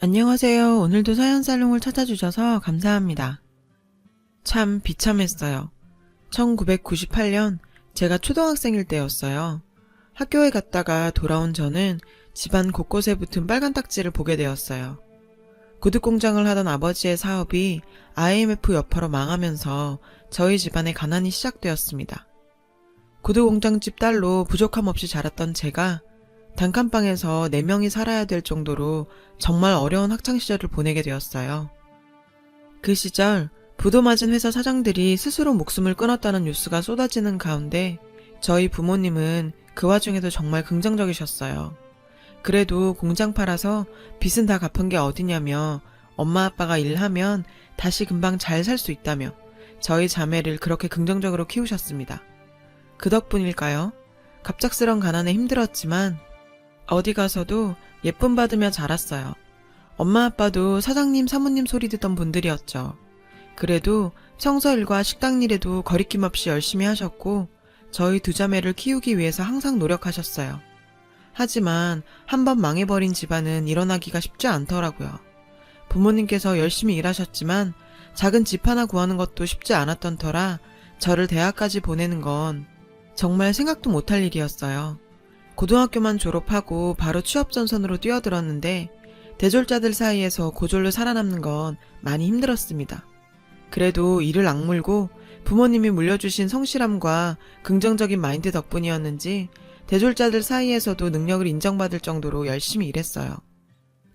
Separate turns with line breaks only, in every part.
안녕하세요. 오늘도 사연살롱을 찾아주셔서 감사합니다. 참 비참했어요. 1998년 제가 초등학생일 때였어요. 학교에 갔다가 돌아온 저는 집안 곳곳에 붙은 빨간 딱지를 보게 되었어요. 구두공장을 하던 아버지의 사업이 IMF 여파로 망하면서 저희 집안의 가난이 시작되었습니다. 구두공장집 딸로 부족함 없이 자랐던 제가 단칸방에서 4명이 살아야 될 정도로 정말 어려운 학창시절을 보내게 되었어요. 그 시절 부도 맞은 회사 사장들이 스스로 목숨을 끊었다는 뉴스가 쏟아지는 가운데 저희 부모님은 그 와중에도 정말 긍정적이셨어요. 그래도 공장 팔아서 빚은 다 갚은 게 어디냐며 엄마 아빠가 일하면 다시 금방 잘 살 수 있다며 저희 자매를 그렇게 긍정적으로 키우셨습니다. 그 덕분일까요? 갑작스런 가난에 힘들었지만 어디 가서도 예쁨 받으며 자랐어요. 엄마 아빠도 사장님 사모님 소리 듣던 분들이었죠. 그래도 청소일과 식당일에도 거리낌 없이 열심히 하셨고 저희 두 자매를 키우기 위해서 항상 노력하셨어요. 하지만 한번 망해버린 집안은 일어나기가 쉽지 않더라고요. 부모님께서 열심히 일하셨지만 작은 집 하나 구하는 것도 쉽지 않았던 터라 저를 대학까지 보내는 건 정말 생각도 못할 일이었어요. 고등학교만 졸업하고 바로 취업전선으로 뛰어들었는데 대졸자들 사이에서 고졸로 살아남는 건 많이 힘들었습니다. 그래도 이를 악물고 부모님이 물려주신 성실함과 긍정적인 마인드 덕분이었는지 대졸자들 사이에서도 능력을 인정받을 정도로 열심히 일했어요.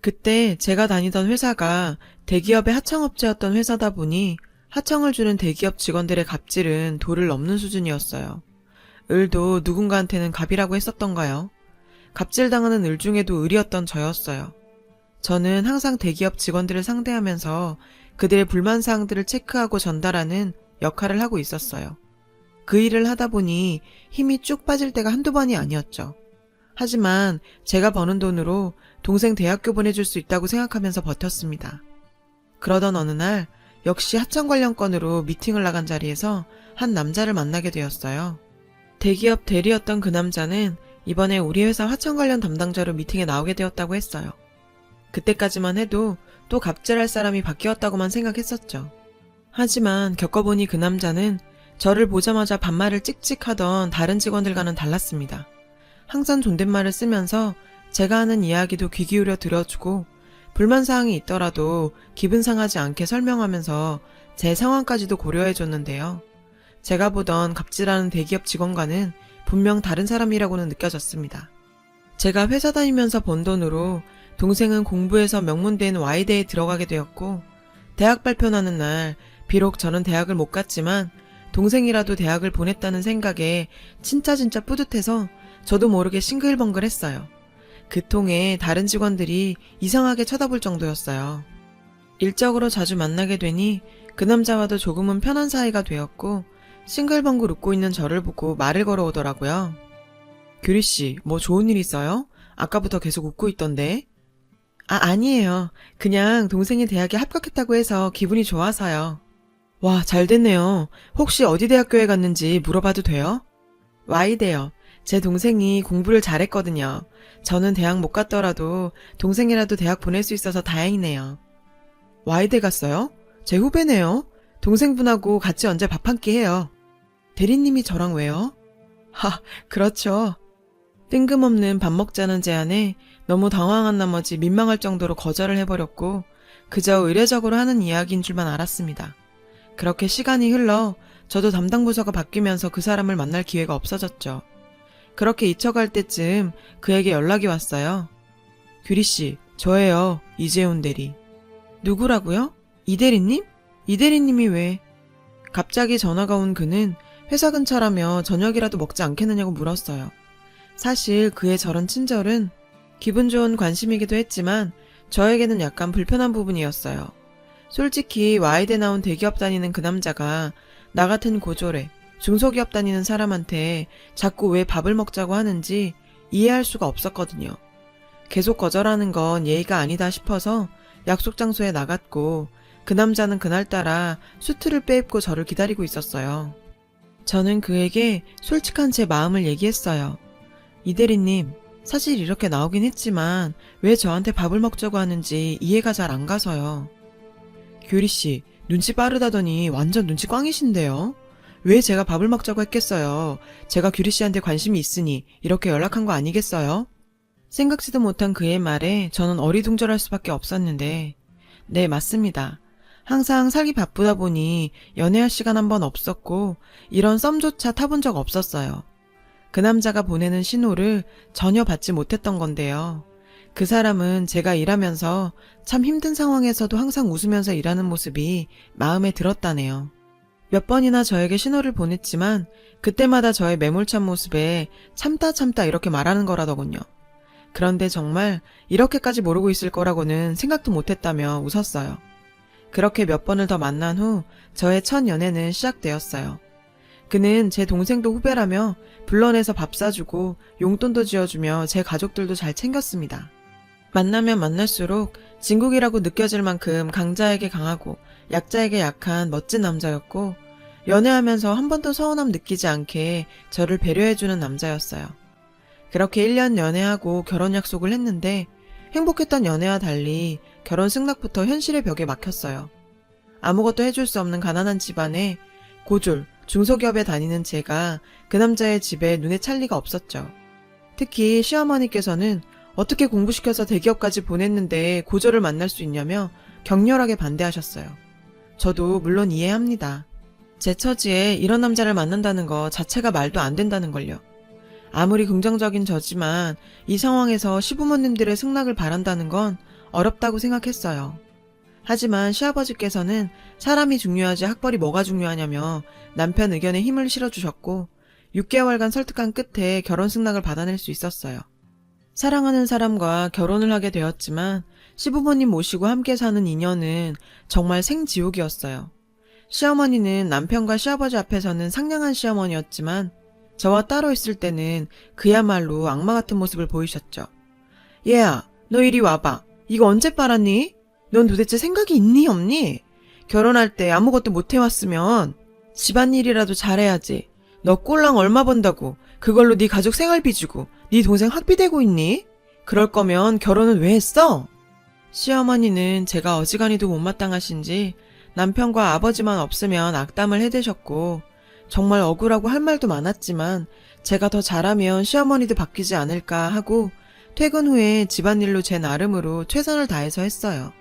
그때 제가 다니던 회사가 대기업의 하청업체였던 회사다 보니 하청을 주는 대기업 직원들의 갑질은 도를 넘는 수준이었어요. 을도 누군가한테는 갑이라고 했었던가요? 갑질당하는 을 중에도 을이었던 저였어요. 저는 항상 대기업 직원들을 상대하면서 그들의 불만사항들을 체크하고 전달하는 역할을 하고 있었어요. 그 일을 하다 보니 힘이 쭉 빠질 때가 한두 번이 아니었죠. 하지만 제가 버는 돈으로 동생 대학교 보내줄 수 있다고 생각하면서 버텼습니다. 그러던 어느 날 역시 하청 관련 건으로 미팅을 나간 자리에서 한 남자를 만나게 되었어요. 대기업 대리였던 그 남자는 이번에 우리 회사 하청 관련 담당자로 미팅에 나오게 되었다고 했어요. 그때까지만 해도 또 갑질할 사람이 바뀌었다고만 생각했었죠. 하지만 겪어보니 그 남자는 저를 보자마자 반말을 찍찍하던 다른 직원들과는 달랐습니다. 항상 존댓말을 쓰면서 제가 하는 이야기도 귀 기울여 들어주고 불만사항이 있더라도 기분 상하지 않게 설명하면서 제 상황까지도 고려해줬는데요. 제가 보던 갑질하는 대기업 직원과는 분명 다른 사람이라고는 느껴졌습니다. 제가 회사 다니면서 번 돈으로 동생은 공부해서 명문대인 Y대에 들어가게 되었고 대학 발표나는 날 비록 저는 대학을 못 갔지만 동생이라도 대학을 보냈다는 생각에 진짜 뿌듯해서 저도 모르게 싱글벙글했어요. 그 통에 다른 직원들이 이상하게 쳐다볼 정도였어요. 일적으로 자주 만나게 되니 그 남자와도 조금은 편한 사이가 되었고 싱글벙글 웃고 있는 저를 보고 말을 걸어오더라고요. 규리씨, 뭐 좋은 일 있어요? 아까부터 계속 웃고 있던데. 아니에요. 그냥 동생이 대학에 합격했다고 해서 기분이 좋아서요. 와, 잘 됐네요. 혹시 어디 대학교에 갔는지 물어봐도 돼요? Y대요. 제 동생이 공부를 잘했거든요. 저는 대학 못 갔더라도 동생이라도 대학 보낼 수 있어서 다행이네요. Y대 갔어요? 제 후배네요. 동생분하고 같이 언제 밥 한 끼 해요. 대리님이 저랑 왜요? 그렇죠. 뜬금없는 밥 먹자는 제안에 너무 당황한 나머지 민망할 정도로 거절을 해버렸고 그저 의례적으로 하는 이야기인 줄만 알았습니다. 그렇게 시간이 흘러 저도 담당 부서가 바뀌면서 그 사람을 만날 기회가 없어졌죠. 그렇게 잊혀갈 때쯤 그에게 연락이 왔어요. 규리씨, 저예요. 이재훈 대리. 누구라고요? 이 대리님? 이 대리님이 왜? 갑자기 전화가 온 그는 회사 근처라며 저녁이라도 먹지 않겠느냐고 물었어요. 사실 그의 저런 친절은 기분 좋은 관심이기도 했지만 저에게는 약간 불편한 부분이었어요. 솔직히 Y대 나온 대기업 다니는 그 남자가 나 같은 고졸에 중소기업 다니는 사람한테 자꾸 왜 밥을 먹자고 하는지 이해할 수가 없었거든요. 계속 거절하는 건 예의가 아니다 싶어서 약속 장소에 나갔고 그 남자는 그날따라 수트를 빼입고 저를 기다리고 있었어요. 저는 그에게 솔직한 제 마음을 얘기했어요. 이 대리님, 사실 이렇게 나오긴 했지만 왜 저한테 밥을 먹자고 하는지 이해가 잘 안 가서요. 규리씨, 눈치 빠르다더니 완전 눈치 꽝이신데요? 왜 제가 밥을 먹자고 했겠어요? 제가 규리씨한테 관심이 있으니 이렇게 연락한 거 아니겠어요? 생각지도 못한 그의 말에 저는 어리둥절할 수밖에 없었는데, 네, 맞습니다. 항상 살기 바쁘다 보니 연애할 시간 한 번 없었고 이런 썸조차 타본 적 없었어요. 그 남자가 보내는 신호를 전혀 받지 못했던 건데요. 그 사람은 제가 일하면서 참 힘든 상황에서도 항상 웃으면서 일하는 모습이 마음에 들었다네요. 몇 번이나 저에게 신호를 보냈지만 그때마다 저의 매몰찬 모습에 참다 이렇게 말하는 거라더군요. 그런데 정말 이렇게까지 모르고 있을 거라고는 생각도 못했다며 웃었어요. 그렇게 몇 번을 더 만난 후 저의 첫 연애는 시작되었어요. 그는 제 동생도 후배라며 불러내서 밥 사주고 용돈도 지어주며 제 가족들도 잘 챙겼습니다. 만나면 만날수록 진국이라고 느껴질 만큼 강자에게 강하고 약자에게 약한 멋진 남자였고, 연애하면서 한 번도 서운함 느끼지 않게 저를 배려해주는 남자였어요. 그렇게 1년 연애하고 결혼 약속을 했는데 행복했던 연애와 달리 결혼 승낙부터 현실의 벽에 막혔어요. 아무것도 해줄 수 없는 가난한 집안에 고졸, 중소기업에 다니는 제가 그 남자의 집에 눈에 찰 리가 없었죠. 특히 시어머니께서는 어떻게 공부시켜서 대기업까지 보냈는데 고졸을 만날 수 있냐며 격렬하게 반대하셨어요. 저도 물론 이해합니다. 제 처지에 이런 남자를 만난다는 거 자체가 말도 안 된다는 걸요. 아무리 긍정적인 저지만 이 상황에서 시부모님들의 승낙을 바란다는 건 어렵다고 생각했어요. 하지만 시아버지께서는 사람이 중요하지 학벌이 뭐가 중요하냐며 남편 의견에 힘을 실어주셨고 6개월간 설득한 끝에 결혼 승낙을 받아낼 수 있었어요. 사랑하는 사람과 결혼을 하게 되었지만 시부모님 모시고 함께 사는 인연은 정말 생지옥이었어요. 시어머니는 남편과 시아버지 앞에서는 상냥한 시어머니였지만 저와 따로 있을 때는 그야말로 악마 같은 모습을 보이셨죠. 얘야, 너 이리 와봐. 이거 언제 빨았니? 넌 도대체 생각이 있니 없니? 결혼할 때 아무것도 못 해왔으면 집안일이라도 잘해야지. 너 꼴랑 얼마 번다고 그걸로 네 가족 생활비 주고 네 동생 학비 대고 있니? 그럴 거면 결혼은 왜 했어? 시어머니는 제가 어지간히도 못마땅하신지 남편과 아버지만 없으면 악담을 해대셨고 정말 억울하고 할 말도 많았지만 제가 더 잘하면 시어머니도 바뀌지 않을까 하고 퇴근 후에 집안일로 제 나름으로 최선을 다해서 했어요.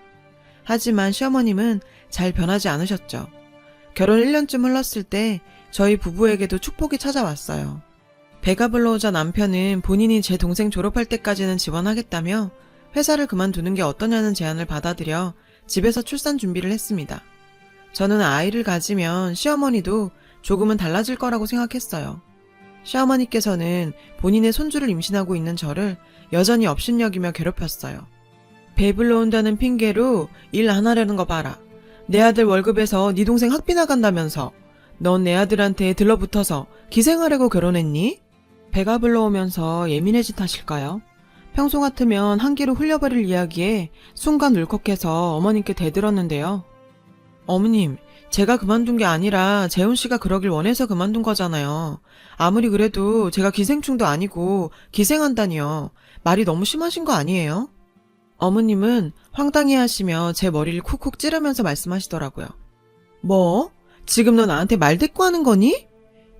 하지만 시어머님은 잘 변하지 않으셨죠. 결혼 1년쯤 흘렀을 때 저희 부부에게도 축복이 찾아왔어요. 배가 불러오자 남편은 본인이 제 동생 졸업할 때까지는 지원하겠다며 회사를 그만두는 게 어떠냐는 제안을 받아들여 집에서 출산 준비를 했습니다. 저는 아이를 가지면 시어머니도 조금은 달라질 거라고 생각했어요. 시어머니께서는 본인의 손주를 임신하고 있는 저를 여전히 업신여기며 괴롭혔어요. 배불러 온다는 핑계로 일 안 하려는 거 봐라. 내 아들 월급에서 네 동생 학비 나간다면서. 넌 내 아들한테 들러붙어서 기생하려고 결혼했니? 배가 불러오면서 예민해진 탓일까요? 평소 같으면 한 귀로 흘려버릴 이야기에 순간 울컥해서 어머님께 대들었는데요. 어머님, 제가 그만둔 게 아니라 재훈 씨가 그러길 원해서 그만둔 거잖아요. 아무리 그래도 제가 기생충도 아니고 기생한다니요. 말이 너무 심하신 거 아니에요? 어머님은 황당해하시며 제 머리를 쿡쿡 찌르면서 말씀하시더라고요. 뭐? 지금 너 나한테 말 대꾸하는 거니?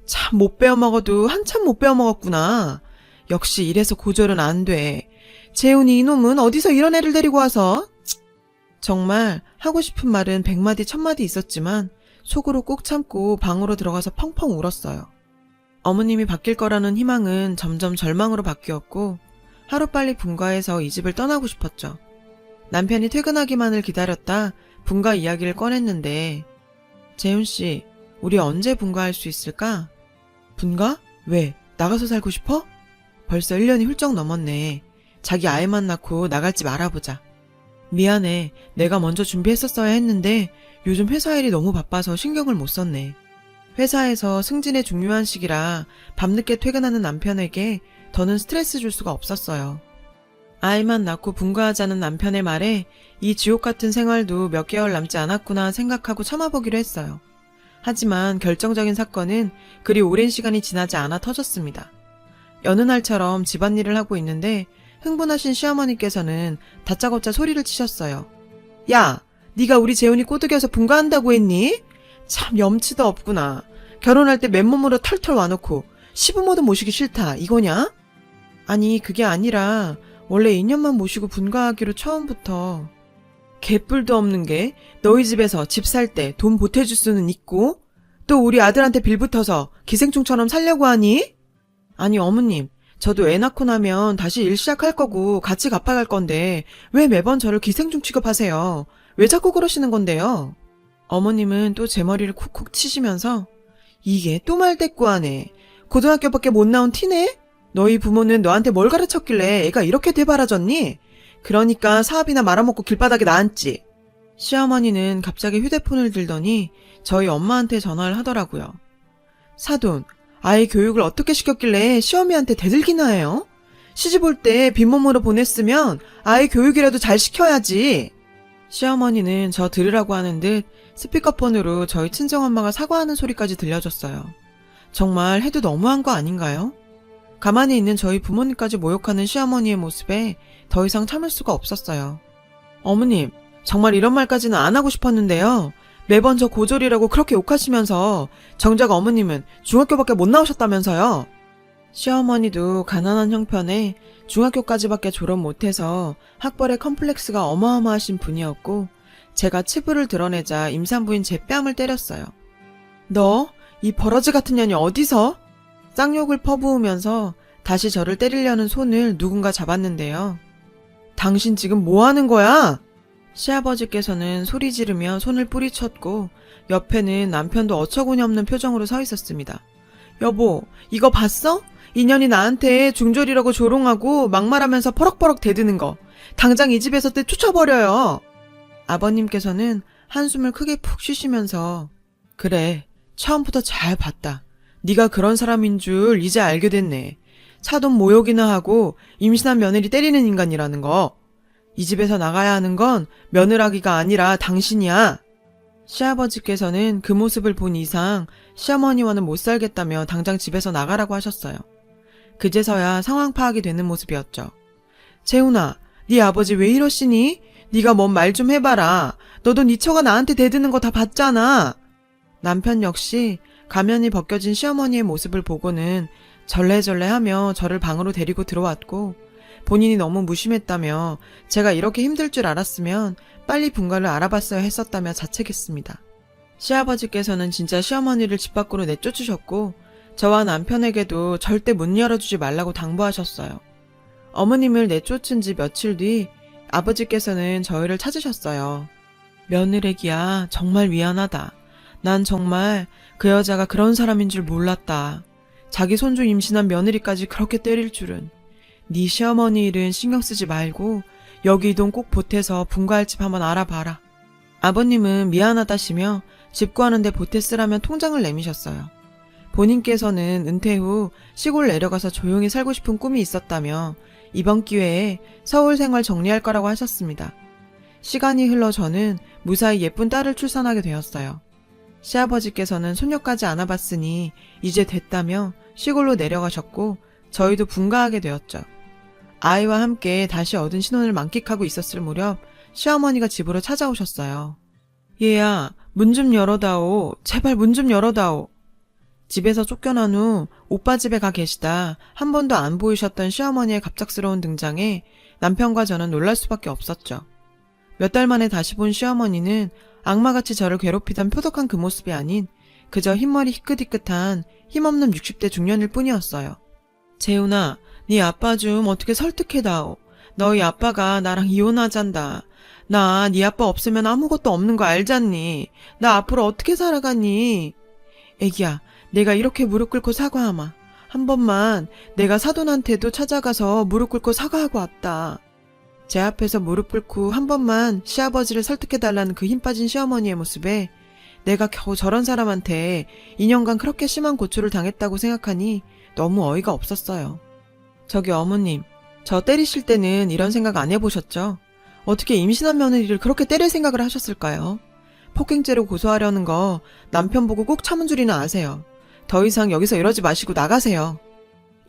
참 못 배워먹어도 한참 못 배워먹었구나. 역시 이래서 고졸은 안 돼. 재훈이 이놈은 어디서 이런 애를 데리고 와서? 정말 하고 싶은 말은 100마디 1000마디 있었지만 속으로 꾹 참고 방으로 들어가서 펑펑 울었어요. 어머님이 바뀔 거라는 희망은 점점 절망으로 바뀌었고 하루빨리 분가해서 이 집을 떠나고 싶었죠. 남편이 퇴근하기만을 기다렸다 분가 이야기를 꺼냈는데 재훈씨, 우리 언제 분가할 수 있을까? 분가? 왜? 나가서 살고 싶어? 벌써 1년이 훌쩍 넘었네. 자기 아이만 낳고 나갈 집 알아보자. 미안해. 내가 먼저 준비했었어야 했는데 요즘 회사 일이 너무 바빠서 신경을 못 썼네. 회사에서 승진의 중요한 시기라 밤늦게 퇴근하는 남편에게 더는 스트레스 줄 수가 없었어요. 아이만 낳고 분가하자는 남편의 말에 이 지옥 같은 생활도 몇 개월 남지 않았구나 생각하고 참아보기로 했어요. 하지만 결정적인 사건은 그리 오랜 시간이 지나지 않아 터졌습니다. 여느 날처럼 집안일을 하고 있는데 흥분하신 시어머니께서는 다짜고짜 소리를 치셨어요. 야, 네가 우리 재훈이 꼬드겨서 분가한다고 했니? 참 염치도 없구나. 결혼할 때 맨몸으로 털털 와놓고 시부모도 모시기 싫다 이거냐? 아니 그게 아니라 원래 2년만 모시고 분가하기로 처음부터. 개뿔도 없는 게 너희 집에서 집 살 때 돈 보태줄 수는 있고 또 우리 아들한테 빌붙어서 기생충처럼 살려고 하니? 아니 어머님, 저도 애 낳고 나면 다시 일 시작할 거고 같이 갚아갈 건데 왜 매번 저를 기생충 취급하세요? 왜 자꾸 그러시는 건데요? 어머님은 또 제 머리를 쿡쿡 치시면서 이게 또 말대꾸하네. 고등학교밖에 못 나온 티네? 너희 부모는 너한테 뭘 가르쳤길래 애가 이렇게 되바라졌니? 그러니까 사업이나 말아먹고 길바닥에 나앉지. 시어머니는 갑자기 휴대폰을 들더니 저희 엄마한테 전화를 하더라고요. 사돈, 아이 교육을 어떻게 시켰길래 시어미한테 대들기나 해요? 시집 올 때 빈몸으로 보냈으면 아이 교육이라도 잘 시켜야지. 시어머니는 저 들으라고 하는 듯 스피커폰으로 저희 친정엄마가 사과하는 소리까지 들려줬어요. 정말 해도 너무한 거 아닌가요? 가만히 있는 저희 부모님까지 모욕하는 시어머니의 모습에 더 이상 참을 수가 없었어요. 어머님, 정말 이런 말까지는 안 하고 싶었는데요. 매번 저 고졸이라고 그렇게 욕하시면서 정작 어머님은 중학교밖에 못 나오셨다면서요. 시어머니도 가난한 형편에 중학교까지밖에 졸업 못해서 학벌의 컴플렉스가 어마어마하신 분이었고 제가 치부를 드러내자 임산부인 제 뺨을 때렸어요. 너, 이 버러지 같은 년이 어디서? 쌍욕을 퍼부으면서 다시 저를 때리려는 손을 누군가 잡았는데요. 당신 지금 뭐 하는 거야? 시아버지께서는 소리 지르며 손을 뿌리쳤고 옆에는 남편도 어처구니 없는 표정으로 서 있었습니다. 여보, 이거 봤어? 인연이 나한테 중졸이라고 조롱하고 막말하면서 퍼럭퍼럭 대드는 거. 당장 이 집에서 쫓아버려요. 아버님께서는 한숨을 크게 푹 쉬시면서 그래, 처음부터 잘 봤다. 네가 그런 사람인 줄 이제 알게 됐네. 차돈 모욕이나 하고 임신한 며느리 때리는 인간이라는 거. 이 집에서 나가야 하는 건 며느라기가 아니라 당신이야. 시아버지께서는 그 모습을 본 이상 시어머니와는 못 살겠다며 당장 집에서 나가라고 하셨어요. 그제서야 상황 파악이 되는 모습이었죠. 재훈아, 네 아버지 왜 이러시니? 네가 뭔 말 좀 해봐라. 너도 네 처가 나한테 대드는 거 다 봤잖아. 남편 역시 가면이 벗겨진 시어머니의 모습을 보고는 절레절레하며 저를 방으로 데리고 들어왔고 본인이 너무 무심했다며 제가 이렇게 힘들 줄 알았으면 빨리 분가를 알아봤어야 했었다며 자책했습니다. 시아버지께서는 진짜 시어머니를 집 밖으로 내쫓으셨고 저와 남편에게도 절대 문 열어주지 말라고 당부하셨어요. 어머님을 내쫓은 지 며칠 뒤 아버지께서는 저희를 찾으셨어요. 며느리기야, 정말 미안하다. 난 정말 그 여자가 그런 사람인 줄 몰랐다. 자기 손주 임신한 며느리까지 그렇게 때릴 줄은. 네 시어머니 일은 신경 쓰지 말고 여기 이 돈 꼭 보태서 분가할 집 한번 알아봐라. 아버님은 미안하다시며 집 구하는데 보태 쓰라면 통장을 내미셨어요. 본인께서는 은퇴 후 시골 내려가서 조용히 살고 싶은 꿈이 있었다며 이번 기회에 서울 생활 정리할 거라고 하셨습니다. 시간이 흘러 저는 무사히 예쁜 딸을 출산하게 되었어요. 시아버지께서는 손녀까지 안아봤으니 이제 됐다며 시골로 내려가셨고 저희도 분가하게 되었죠. 아이와 함께 다시 얻은 신혼을 만끽하고 있었을 무렵 시어머니가 집으로 찾아오셨어요. 얘야, 문 좀 열어다오. 제발 문 좀 열어다오. 집에서 쫓겨난 후 오빠 집에 가 계시다 한 번도 안 보이셨던 시어머니의 갑작스러운 등장에 남편과 저는 놀랄 수밖에 없었죠. 몇 달 만에 다시 본 시어머니는 악마같이 저를 괴롭히던 표독한 그 모습이 아닌 그저 흰머리 희끗희끗한 힘없는 60대 중년일 뿐이었어요. 재훈아, 네 아빠 좀 어떻게 설득해다오. 너희 아빠가 나랑 이혼하잔다. 나 네 아빠 없으면 아무것도 없는 거 알잖니. 나 앞으로 어떻게 살아가니. 애기야, 내가 이렇게 무릎 꿇고 사과하마. 한 번만 내가 사돈한테도 찾아가서 무릎 꿇고 사과하고 왔다. 제 앞에서 무릎 꿇고 한 번만 시아버지를 설득해달라는 그 힘 빠진 시어머니의 모습에 내가 겨우 저런 사람한테 2년간 그렇게 심한 고초를 당했다고 생각하니 너무 어이가 없었어요. 저기 어머님, 저 때리실 때는 이런 생각 안 해보셨죠? 어떻게 임신한 며느리를 그렇게 때릴 생각을 하셨을까요? 폭행죄로 고소하려는 거 남편 보고 꼭 참은 줄이나 아세요. 더 이상 여기서 이러지 마시고 나가세요.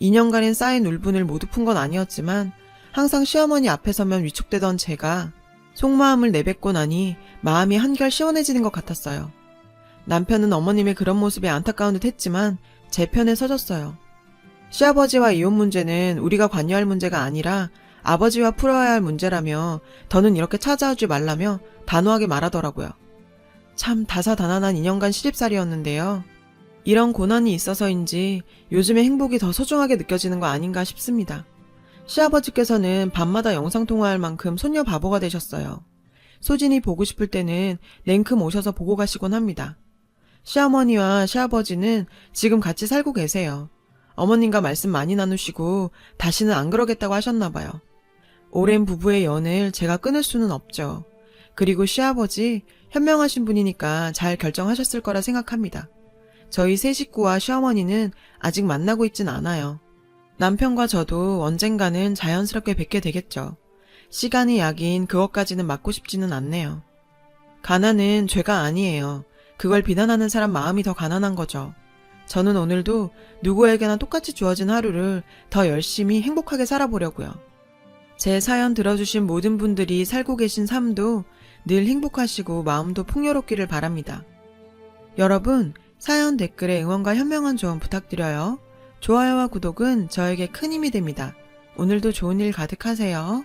2년간의 쌓인 울분을 모두 푼 건 아니었지만 항상 시어머니 앞에 서면 위축되던 제가 속마음을 내뱉고 나니 마음이 한결 시원해지는 것 같았어요. 남편은 어머님의 그런 모습에 안타까운 듯 했지만 제 편에 서줬어요. 시아버지와 이혼 문제는 우리가 관여할 문제가 아니라 아버지와 풀어야 할 문제라며 더는 이렇게 찾아오지 말라며 단호하게 말하더라고요. 참 다사다난한 2년간 시집살이였는데요. 이런 고난이 있어서인지 요즘의 행복이 더 소중하게 느껴지는 거 아닌가 싶습니다. 시아버지께서는 밤마다 영상통화할 만큼 손녀 바보가 되셨어요. 소진이 보고 싶을 때는 냉큼 오셔서 보고 가시곤 합니다. 시어머니와 시아버지는 지금 같이 살고 계세요. 어머님과 말씀 많이 나누시고 다시는 안 그러겠다고 하셨나 봐요. 오랜 부부의 연을 제가 끊을 수는 없죠. 그리고 시아버지 현명하신 분이니까 잘 결정하셨을 거라 생각합니다. 저희 세 식구와 시어머니는 아직 만나고 있진 않아요. 남편과 저도 언젠가는 자연스럽게 뵙게 되겠죠. 시간이 약인 그것까지는 맞고 싶지는 않네요. 가난은 죄가 아니에요. 그걸 비난하는 사람 마음이 더 가난한 거죠. 저는 오늘도 누구에게나 똑같이 주어진 하루를 더 열심히 행복하게 살아보려고요. 제 사연 들어주신 모든 분들이 살고 계신 삶도 늘 행복하시고 마음도 풍요롭기를 바랍니다. 여러분, 사연 댓글에 응원과 현명한 조언 부탁드려요. 좋아요와 구독은 저에게 큰 힘이 됩니다. 오늘도 좋은 일 가득하세요.